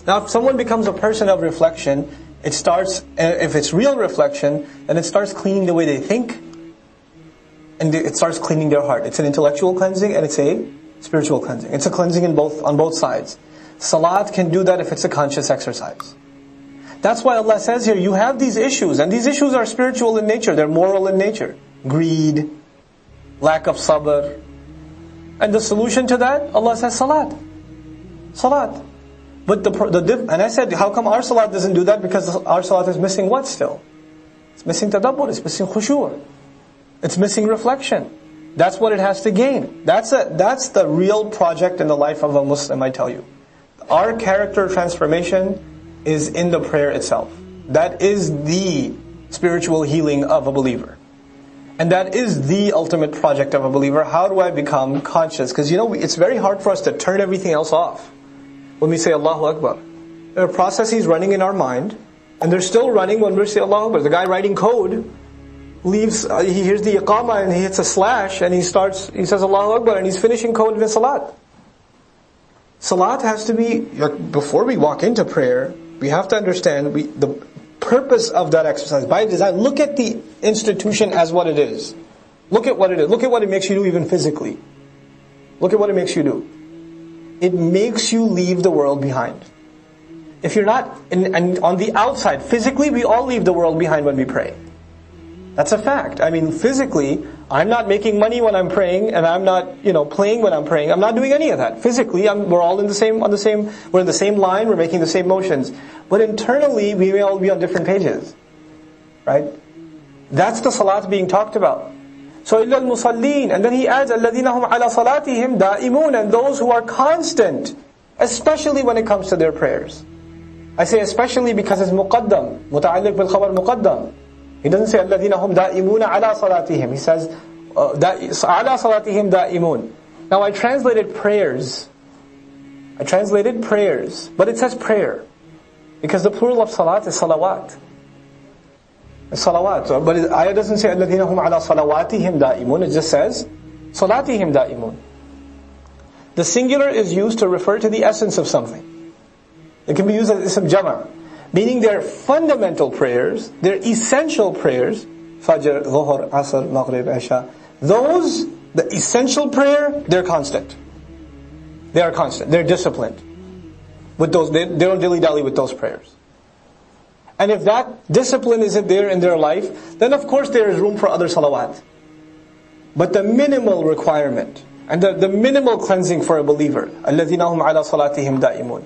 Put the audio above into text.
Now if someone becomes a person of reflection, it starts, if it's real reflection, then it starts cleaning the way they think, and it starts cleaning their heart. It's an intellectual cleansing and it's a spiritual cleansing. It's a cleansing on both sides. Salat can do that if it's a conscious exercise. That's why Allah says here, you have these issues, and these issues are spiritual in nature, they're moral in nature. Greed, lack of sabr. And the solution to that, Allah says salat. Salat. But and I said, how come our salat doesn't do that? Because our salat is missing what still? It's missing tadabbur, it's missing khushu'. It's missing reflection. That's what it has to gain. That's the real project in the life of a Muslim, I tell you. Our character transformation is in the prayer itself. That is the spiritual healing of a believer. And that is the ultimate project of a believer. How do I become conscious? Because it's very hard for us to turn everything else off. When we say Allahu Akbar, there are processes running in our mind, and they're still running when we say Allahu Akbar. The guy writing code leaves, he hears the iqamah and he hits a slash and he says Allahu Akbar and he's finishing code in salat. Salat has to be, before we walk into prayer, we have to understand the purpose of that exercise. By design, look at the institution as what it is. Look at what it is. Look at what it makes you do even physically. Look at what it makes you do. It makes you leave the world behind. If you're not, and on the outside, physically we all leave the world behind when we pray. That's a fact. I mean, physically, I'm not making money when I'm praying, and I'm not, playing when I'm praying. I'm not doing any of that. Physically, we're all we're in the same line, we're making the same motions. But internally, we may all be on different pages. Right? That's the salat being talked about. So, إِلَّا الْمُصَلِّينَ, and then he adds, الَّذِينَ هُمْ عَلَى صَلَاتِهِمْ دَائِمُونَ, and those who are constant, especially when it comes to their prayers. I say especially because it's muqaddam, متعلق بالخبر مقدم. He doesn't say الَّذِينَ هُمْ دَائِمُونَ عَلَى صَلَاتِهِمْ. He says عَلَى صَلَاتِهِمْ دَائِمُونَ. Now I translated prayers. But it says prayer. Because the plural of salat is salawat. It's salawat. But the ayah doesn't say الَّذِينَ هُمْ عَلَى صَلَوَاتِهِمْ دَائِمُونَ. It just says صَلَاتِهِمْ دَائِمُونَ. The singular is used to refer to the essence of something. It can be used as ism jama'. Meaning they're fundamental prayers, they're essential prayers, Fajr, Dhuhr, Asr, Maghrib, Isha. Those, the essential prayer, they're constant. They are constant, they're disciplined. With those, they don't dilly-dally with those prayers. And if that discipline isn't there in their life, then of course there is room for other salawat. But the minimal requirement, and the minimal cleansing for a believer, الَّذِينَ هُمْ عَلَى صَلَاتِهِمْ دَائِمُونَ.